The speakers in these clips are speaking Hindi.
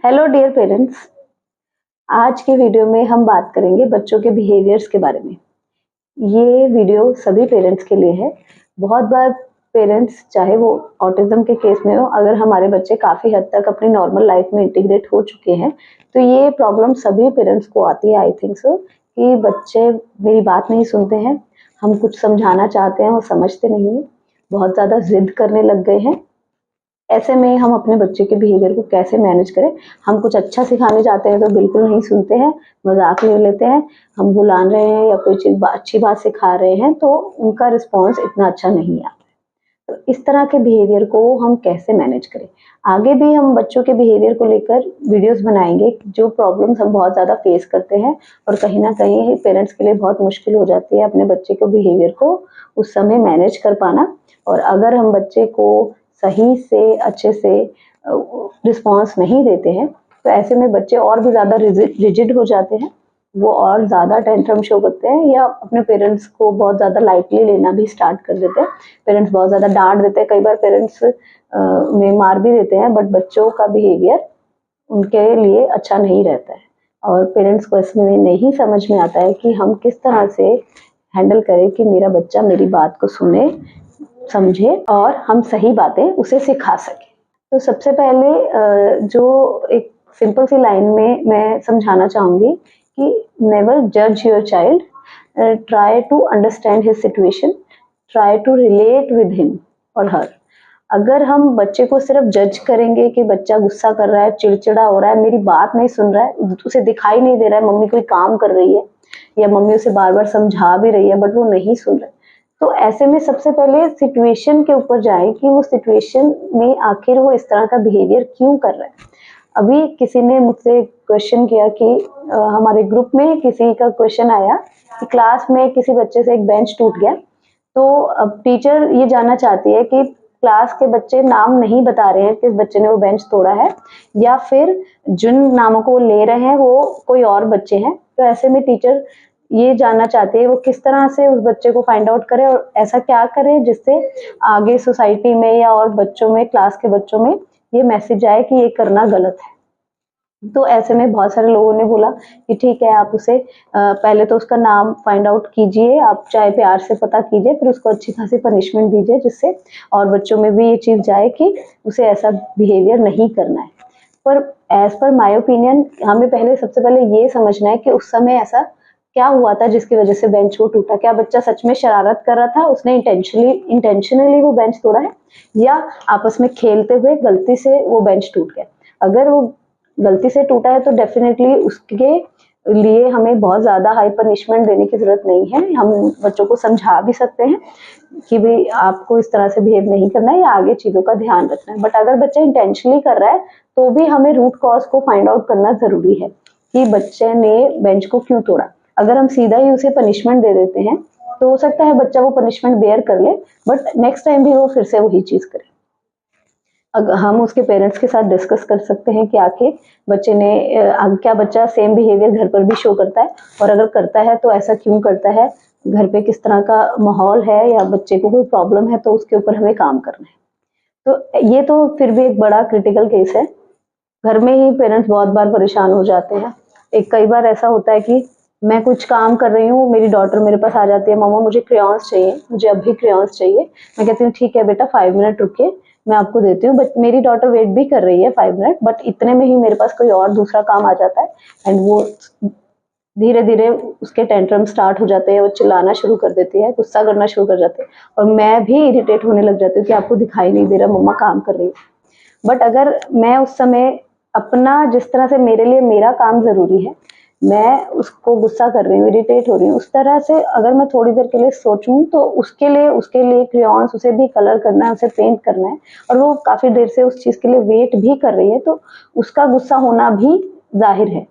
Hello dear parents. आज के वीडियो में हम बात करेंगे बच्चों के बिहेवियर्स के बारे में। ये वीडियो सभी पेरेंट्स के लिए है। बहुत बार पेरेंट्स, चाहे वो ऑटिज्म के केस में हो, अगर हमारे बच्चे काफ़ी हद तक अपनी नॉर्मल लाइफ में इंटीग्रेट हो चुके हैं तो ये प्रॉब्लम सभी पेरेंट्स को आती है। आई थिंक सो कि बच्चे मेरी बात नहीं सुनते हैं, हम कुछ समझाना चाहते हैं वो समझते नहीं हैं, बहुत ज़्यादा जिद करने लग गए हैं। ऐसे में हम अपने बच्चे के बिहेवियर को कैसे मैनेज करें? हम कुछ अच्छा सिखाने जाते हैं तो बिल्कुल नहीं सुनते हैं, मजाक ले लेते हैं। हम बुला रहे हैं या कोई चीज़ अच्छी बात सिखा रहे हैं तो उनका रिस्पॉन्स इतना अच्छा नहीं आता। तो इस तरह के बिहेवियर को हम कैसे मैनेज करें? आगे भी हम बच्चों के बिहेवियर को लेकर वीडियोस बनाएंगे, जो प्रॉब्लम्स हम बहुत ज़्यादा फेस करते हैं और कहीं ना कहीं पेरेंट्स के लिए बहुत मुश्किल हो जाती है अपने बच्चे के बिहेवियर को उस समय मैनेज कर पाना। और अगर हम बच्चे को सही से अच्छे से रिस्पॉन्स नहीं देते हैं तो ऐसे में बच्चे और भी ज़्यादा रिजिड हो जाते हैं, वो और ज़्यादा टेंट्रम शो करते हैं या अपने पेरेंट्स को बहुत ज़्यादा लाइटली लेना भी स्टार्ट कर देते हैं। पेरेंट्स बहुत ज़्यादा डांट देते हैं, कई बार पेरेंट्स में मार भी देते हैं, बट बच्चों का बिहेवियर उनके लिए अच्छा नहीं रहता है और पेरेंट्स को इसमें नहीं समझ में आता है कि हम किस तरह से हैंडल करें कि मेरा बच्चा मेरी बात को सुने, समझे और हम सही बातें उसे सिखा सकें। तो सबसे पहले जो एक सिंपल सी लाइन में मैं समझाना चाहूँगी कि नेवर जज your child, try to understand his situation, try to relate with him और हर। अगर हम बच्चे को सिर्फ जज करेंगे कि बच्चा गुस्सा कर रहा है, चिड़चिड़ा हो रहा है, मेरी बात नहीं सुन रहा है, उसे दिखाई नहीं दे रहा है मम्मी कोई काम कर रही है या मम्मी उसे बार बार समझा भी रही है बट वो नहीं सुन रहा है, तो ऐसे में सबसे पहले सिचुएशन के ऊपर जाए कि वो सिचुएशन में आखिर वो इस तरह का बिहेवियर क्यों कर रहा है। अभी किसी ने मुझसे क्वेश्चन किया कि हमारे ग्रुप में किसी का क्वेश्चन आया कि क्लास में किसी बच्चे से एक बेंच टूट गया, तो अब टीचर ये जानना चाहती है कि क्लास के बच्चे नाम नहीं बता रहे हैं किस बच्चे ने वो बेंच तोड़ा है या फिर जिन नामों को वो ले रहे हैं वो कोई और बच्चे हैं। तो ऐसे में टीचर ये जानना चाहते हैं वो किस तरह से उस बच्चे को फाइंड आउट करे और ऐसा क्या करे जिससे आगे सोसाइटी में या और बच्चों में, क्लास के बच्चों में ये मैसेज आए कि ये करना गलत है। तो ऐसे में बहुत सारे लोगों ने बोला कि ठीक है, आप उसे पहले तो उसका नाम फाइंड आउट कीजिए, आप चाहे प्यार से पता कीजिए, फिर उसको अच्छी खासी पनिशमेंट दीजिए जिससे और बच्चों में भी ये चीज़ जाए कि उसे ऐसा बिहेवियर नहीं करना है। पर एज पर माय ओपिनियन हमें पहले सबसे पहले ये समझना है कि उस समय ऐसा क्या हुआ था जिसकी वजह से बेंच वो टूटा। क्या बच्चा सच में शरारत कर रहा था, उसने इंटेंशनली वो बेंच तोड़ा है, या आपस में खेलते हुए गलती से वो बेंच टूट गया। अगर वो गलती से टूटा है तो डेफिनेटली उसके लिए हमें बहुत ज़्यादा हाई पनिशमेंट देने की ज़रूरत नहीं है। हम बच्चों को समझा भी सकते हैं कि भाई आपको इस तरह से बिहेव नहीं करना है या आगे चीज़ों का ध्यान रखना है। बट अगर बच्चा इंटेंशनली कर रहा है तो भी हमें रूट कॉज को फाइंड आउट करना ज़रूरी है कि बच्चे ने बेंच को क्यों तोड़ा। अगर हम सीधा ही उसे पनिशमेंट दे देते हैं तो हो सकता है बच्चा वो पनिशमेंट बेयर कर ले, बट नेक्स्ट टाइम भी वो फिर से वही चीज़ करे। अगर हम उसके पेरेंट्स के साथ डिस्कस कर सकते हैं कि आखिर बच्चे ने क्या बच्चा सेम बिहेवियर घर पर भी शो करता है, और अगर करता है तो ऐसा क्यों करता है, घर पे किस तरह का माहौल है या बच्चे को कोई प्रॉब्लम है, तो उसके ऊपर हमें काम करना है। तो ये तो फिर भी एक बड़ा क्रिटिकल केस है, घर में ही पेरेंट्स बहुत बार परेशान हो जाते हैं। एक कई बार ऐसा होता है कि मैं कुछ काम कर रही हूँ, मेरी डॉटर मेरे पास आ जाती है, मम्मा मुझे क्रेयॉन्स चाहिए, मुझे अभी क्रेयॉन्स चाहिए। मैं कहती हूँ ठीक है बेटा 5 मिनट रुकिए, मैं आपको देती हूँ। बट मेरी डॉटर वेट भी कर रही है 5 मिनट, बट इतने में ही मेरे पास कोई और दूसरा काम आ जाता है एंड वो धीरे धीरे उसके टेंट्रम स्टार्ट हो जाते हैं, वो चिल्लाना शुरू कर देती है, गुस्सा करना शुरू कर जाते हैं और मैं भी इरिटेट होने लग जाती हूँ कि आपको दिखाई नहीं दे रहा मम्मा काम कर रही है। बट अगर मैं उस समय अपना, जिस तरह से मेरे लिए मेरा काम ज़रूरी है, मैं उसको गुस्सा कर रही हूँ, इरिटेट हो रही हूँ, उस तरह से अगर मैं थोड़ी देर के लिए सोचूं तो उसके लिए क्रेयॉन्स उसे भी कलर करना है, उसे पेंट करना है और वो काफ़ी देर से उस चीज़ के लिए वेट भी कर रही है, तो उसका गुस्सा होना भी जाहिर है।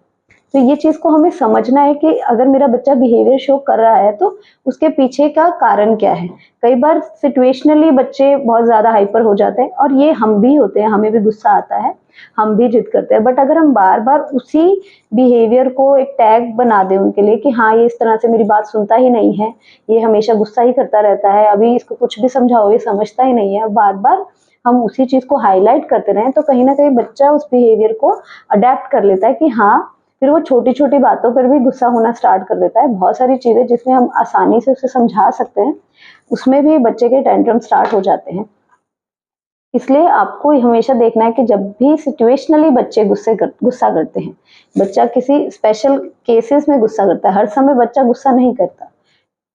तो ये चीज़ को हमें समझना है कि अगर मेरा बच्चा बिहेवियर शो कर रहा है तो उसके पीछे का कारण क्या है। कई बार सिचुएशनली बच्चे बहुत ज़्यादा हाइपर हो जाते हैं और ये हम भी होते हैं, हमें भी गुस्सा आता है, हम भी जिद करते हैं। बट अगर हम बार बार उसी बिहेवियर को एक टैग बना दें उनके लिए कि हाँ ये इस तरह से मेरी बात सुनता ही नहीं है, ये हमेशा गुस्सा ही करता रहता है, अभी इसको कुछ भी समझाओ ये समझता ही नहीं है, बार बार हम उसी चीज को हाईलाइट करते रहें तो कहीं ना कहीं बच्चा उस बिहेवियर को अडेप्ट कर लेता है कि हाँ, फिर वो छोटी छोटी बातों पर भी गुस्सा होना स्टार्ट कर देता है। बहुत सारी चीजें जिसमें हम आसानी से उसे समझा सकते हैं, उसमें भी बच्चे के टेंट्रम स्टार्ट हो जाते हैं। इसलिए आपको हमेशा देखना है कि जब भी सिचुएशनली बच्चे गुस्सा करते हैं, बच्चा किसी स्पेशल केसेस में गुस्सा करता है, हर समय बच्चा गुस्सा नहीं करता।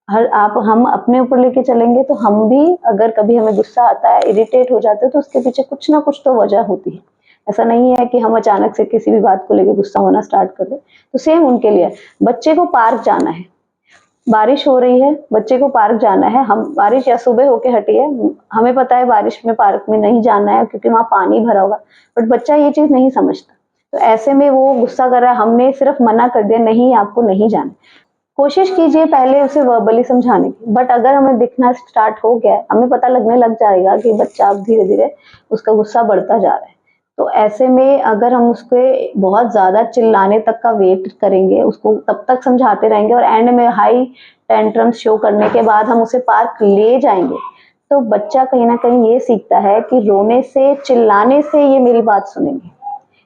हर आप हम अपने ऊपर लेके चलेंगे तो हम भी अगर कभी हमें गुस्सा आता है, इरिटेट हो जाते हैं, तो उसके पीछे कुछ ना कुछ तो वजह होती है। ऐसा नहीं है कि हम अचानक से किसी भी बात को लेके गुस्सा होना स्टार्ट कर दें। तो सेम उनके लिए, बच्चे को पार्क जाना है, बारिश हो रही है, बच्चे को पार्क जाना है, हम बारिश या सुबह होके हटी है, हमें पता है बारिश में पार्क में नहीं जाना है क्योंकि वहाँ पानी भरा होगा, बट बच्चा ये चीज नहीं समझता। तो ऐसे में वो गुस्सा कर रहा है, हमने सिर्फ मना कर दिया नहीं आपको नहीं जाना। कोशिश कीजिए पहले उसे वर्बली समझाने की, बट अगर हमें दिखना स्टार्ट हो गया, हमें पता लगने लग जाएगा कि बच्चा अब धीरे धीरे उसका गुस्सा बढ़ता जा रहा है, तो ऐसे में अगर हम उसके बहुत ज्यादा चिल्लाने तक का वेट करेंगे, उसको तब तक समझाते रहेंगे और एंड में हाई टेंट्रम्स शो करने के बाद हम उसे पार्क ले जाएंगे, तो बच्चा कहीं ना कहीं ये सीखता है कि रोने से, चिल्लाने से ये मेरी बात सुनेंगे।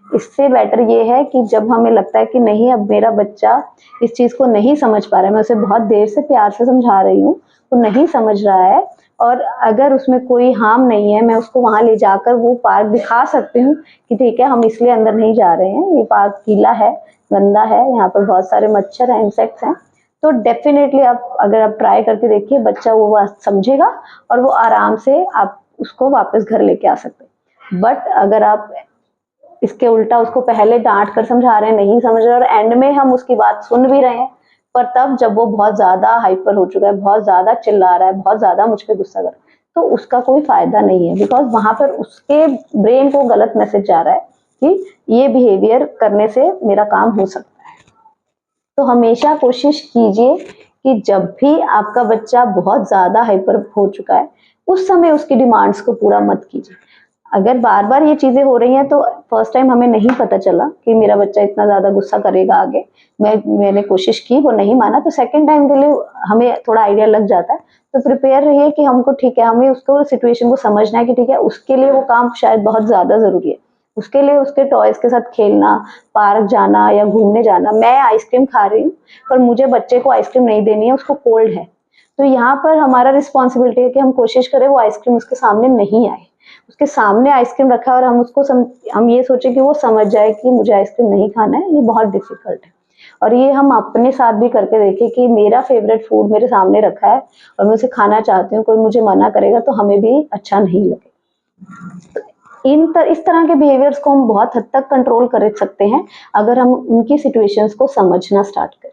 इससे बेटर ये है कि जब हमें लगता है कि नहीं, अब मेरा बच्चा इस चीज को नहीं समझ पा रहा है, मैं उसे बहुत देर से प्यार से समझा रही हूँ, वो नहीं समझ रहा है, और अगर उसमें कोई हार्म नहीं है, मैं उसको वहां ले जाकर वो पार्क दिखा सकती हूँ कि ठीक है, हम इसलिए अंदर नहीं जा रहे हैं, ये पार्क गीला है, गंदा है, यहाँ पर बहुत सारे मच्छर हैं, इंसेक्ट्स हैं, तो डेफिनेटली आप अगर आप ट्राई करके देखिए, बच्चा वो बात समझेगा और वो आराम से आप उसको वापस घर लेके आ सकते हैं। बट अगर आप इसके उल्टा उसको पहले डांट कर समझा रहे हैं, नहीं समझ रहे, और एंड में हम उसकी बात सुन भी रहे हैं, पर तब जब वो बहुत ज्यादा हाइपर हो चुका है, बहुत ज्यादा चिल्ला रहा है, बहुत ज्यादा मुझ पे गुस्सा कर रहा है, तो उसका कोई फायदा नहीं है, बिकॉज वहां पर उसके ब्रेन को गलत मैसेज जा रहा है कि ये बिहेवियर करने से मेरा काम हो सकता है। तो हमेशा कोशिश कीजिए कि जब भी आपका बच्चा बहुत ज्यादा हाइपर हो चुका है, उस समय उसकी डिमांड्स को पूरा मत कीजिए। अगर बार बार ये चीजें हो रही हैं, तो फर्स्ट टाइम हमें नहीं पता चला कि मेरा बच्चा इतना ज्यादा गुस्सा करेगा आगे, मैंने कोशिश की, वो नहीं माना, तो सेकंड टाइम के लिए हमें थोड़ा आइडिया लग जाता है। तो प्रिपेयर रहिए कि हमको ठीक है, हमें उसको सिचुएशन को समझना है कि ठीक है, उसके लिए वो काम शायद बहुत ज्यादा जरूरी है, उसके लिए उसके टॉयज के साथ खेलना, पार्क जाना या घूमने जाना। मैं आइसक्रीम खा रही हूँ पर मुझे बच्चे को आइसक्रीम नहीं देनी है, उसको कोल्ड है, तो यहाँ पर हमारा रिस्पॉन्सिबिलिटी है कि हम कोशिश करें वो आइसक्रीम उसके सामने नहीं आए। उसके सामने आइसक्रीम रखा और हम उसको हम ये सोचे कि वो समझ जाए कि मुझे आइसक्रीम नहीं खाना है, ये बहुत डिफिकल्ट है। और ये हम अपने साथ भी करके देखें कि मेरा फेवरेट फूड मेरे सामने रखा है और मैं उसे खाना चाहती हूँ, कोई मुझे मना करेगा तो हमें भी अच्छा नहीं लगेगा। तो इस तरह के बिहेवियर्स को हम बहुत हद तक कंट्रोल कर सकते हैं अगर हम उनकी सिचुएशंस को समझना स्टार्ट करें।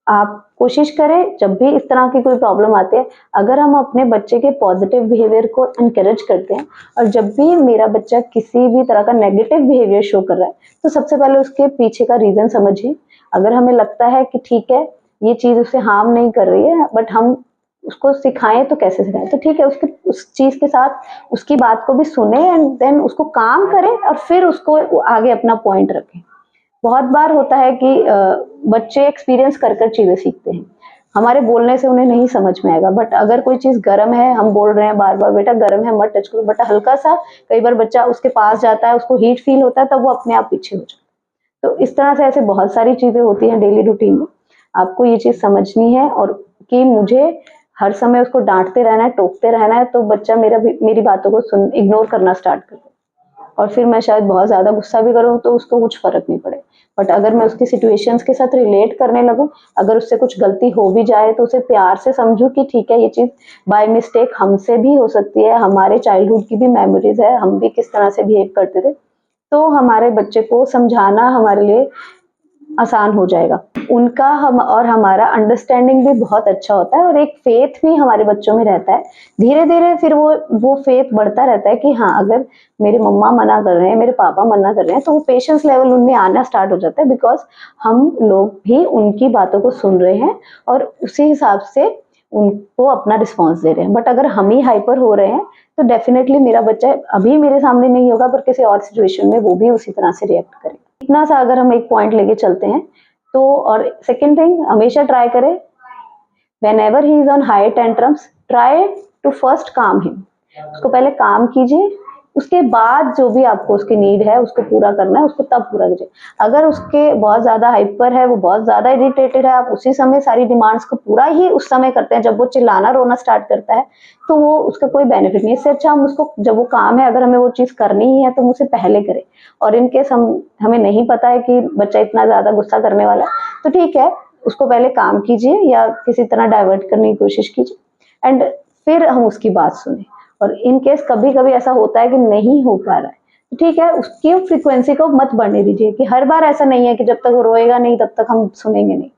आप कोशिश करें जब भी इस तरह की कोई प्रॉब्लम आती है, अगर हम अपने बच्चे के पॉजिटिव बिहेवियर को इनकरेज करते हैं, और जब भी मेरा बच्चा किसी भी तरह का नेगेटिव बिहेवियर शो कर रहा है, तो सबसे पहले उसके पीछे का रीजन समझिए। अगर हमें लगता है कि ठीक है, ये चीज उसे हार्म नहीं कर रही है, बट हम उसको सिखाएं तो कैसे सिखाएं, तो ठीक है, उसके उस चीज के साथ उसकी बात को भी सुने एंड देन उसको काम करें और फिर उसको आगे अपना पॉइंट रखें। बहुत बार होता है कि बच्चे एक्सपीरियंस कर कर चीजें सीखते हैं, हमारे बोलने से उन्हें नहीं समझ में आएगा, बट अगर कोई चीज गर्म है, हम बोल रहे हैं बार बार बेटा गर्म है मत टच करो, बट हल्का सा कई बार बच्चा उसके पास जाता है, उसको हीट फील होता है, तब वो अपने आप पीछे हो जाता है। तो इस तरह से ऐसे बहुत सारी चीजें होती हैं डेली रूटीन में, आपको ये चीज समझनी है, और कि मुझे हर समय उसको डांटते रहना है, टोकते रहना है, तो बच्चा मेरी बातों को इग्नोर करना स्टार्ट करता है, और फिर मैं शायद बहुत ज्यादा गुस्सा भी करूँ तो उसको कुछ फर्क नहीं पड़े। बट अगर मैं उसकी सिचुएशंस के साथ रिलेट करने लगूं, अगर उससे कुछ गलती हो भी जाए तो उसे प्यार से समझूं कि ठीक है, ये चीज बाय मिस्टेक हमसे भी हो सकती है, हमारे चाइल्डहुड की भी मेमोरीज है, हम भी किस तरह से बिहेव करते थे, तो हमारे बच्चे को समझाना हमारे लिए आसान हो जाएगा। उनका हम और हमारा अंडरस्टैंडिंग भी बहुत अच्छा होता है, और एक फेथ भी हमारे बच्चों में रहता है। धीरे धीरे फिर वो फेथ बढ़ता रहता है कि हाँ, अगर मेरे मम्मा मना कर रहे हैं, मेरे पापा मना कर रहे हैं, तो वो पेशेंस लेवल उनमें आना स्टार्ट हो जाता है, बिकॉज हम लोग भी उनकी बातों को सुन रहे हैं और उसी हिसाब से उनको अपना रिस्पॉन्स दे रहे हैं। बट अगर हम ही हाइपर हो रहे हैं, तो डेफिनेटली मेरा बच्चा अभी मेरे सामने नहीं होगा, पर किसी और सिचुएशन में वो भी उसी तरह से रिएक्ट करेगा। इतना सा अगर हम एक पॉइंट लेके चलते हैं तो, और सेकंड थिंग, हमेशा ट्राई करें whenever he is on high tantrums, try to first calm him। उसको पहले काम कीजिए, उसके बाद जो भी आपको उसकी नीड है उसको पूरा करना है, उसको तब पूरा कीजिए। अगर उसके बहुत ज्यादा हाइपर है, वो बहुत ज्यादा इरिटेटेड है, आप उसी समय सारी डिमांड्स को पूरा ही उस समय करते हैं जब वो चिल्लाना रोना स्टार्ट करता है, तो वो उसका कोई बेनिफिट नहीं। इससे अच्छा हम उसको, जब वो काम है अगर हमें वो चीज करनी ही है तो हम उसे पहले करें। और इनकेस हमें नहीं पता है कि बच्चा इतना ज्यादा गुस्सा करने वाला है, तो ठीक है, उसको पहले काम कीजिए या किसी तरह डाइवर्ट करने की कोशिश कीजिए, एंड फिर हम उसकी बात सुने। और इन केस कभी कभी ऐसा होता है कि नहीं हो पा रहा है, तो ठीक है, उसकी फ्रीक्वेंसी को मत बढ़ने दीजिए, कि हर बार ऐसा नहीं है कि जब तक वो रोएगा नहीं तब तक हम सुनेंगे नहीं।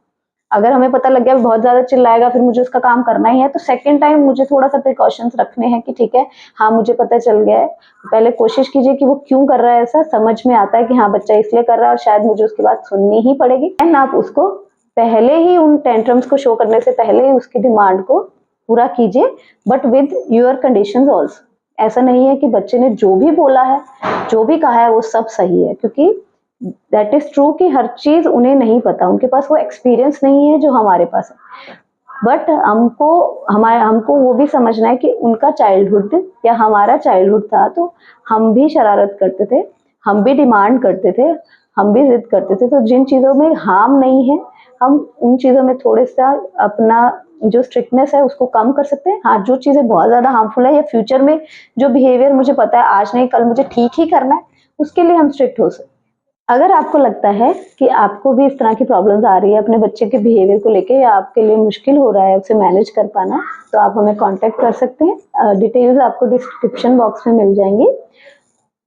अगर हमें पता लग गया बहुत ज्यादा चिल्लाएगा फिर मुझे उसका काम करना ही है, तो सेकेंड टाइम मुझे थोड़ा सा प्रिकॉशंस रखने हैं कि ठीक है, हाँ मुझे पता चल गया है, पहले कोशिश कीजिए कि वो क्यों कर रहा है, ऐसा समझ में आता है कि हाँ बच्चा इसलिए कर रहा है और शायद मुझे उसकी बात सुननी ही पड़ेगी। एंड आप उसको पहले ही उन टेंट्रम्स को शो करने से पहले ही उसकी डिमांड को पूरा कीजिए, but with your conditions also. ऐसा नहीं है कि बच्चे ने जो भी बोला है, जो भी कहा है वो सब सही है, क्योंकि दैट इज ट्रू कि हर चीज उन्हें नहीं पता, उनके पास वो एक्सपीरियंस नहीं है जो हमारे पास है। बट हमको वो भी समझना है कि उनका चाइल्डहुड या हमारा चाइल्डहुड था, तो हम भी शरारत करते थे, हम भी डिमांड करते थे, हम भी जिद करते थे। तो जिन चीजों में हार्म नहीं है, हम उन चीजों में थोड़े सा अपना जो स्ट्रिक्टनेस है उसको कम कर सकते हैं। हाँ, जो चीजें बहुत ज्यादा हार्मफुल है या फ्यूचर में जो बिहेवियर मुझे पता है आज नहीं कल मुझे ठीक ही करना है, उसके लिए हम स्ट्रिक्ट हो सकते हैं। अगर आपको लगता है कि आपको भी इस तरह की प्रॉब्लम्स आ रही है अपने बच्चे के बिहेवियर को लेके, या आपके लिए मुश्किल हो रहा है उसे मैनेज कर पाना, तो आप हमें कांटेक्ट कर सकते हैं। डिटेल्स आपको डिस्क्रिप्शन बॉक्स में मिल जाएंगी।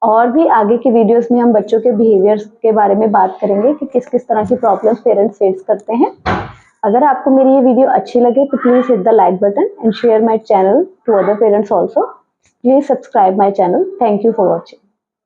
और भी आगे की वीडियोस में हम बच्चों के बिहेवियर्स के बारे में बात करेंगे कि किस किस तरह की प्रॉब्लम्स पेरेंट्स फेस करते हैं। अगर आपको मेरी ये वीडियो अच्छी लगे तो please hit the like button and share my channel to other parents also. Please subscribe my channel. Thank you for watching.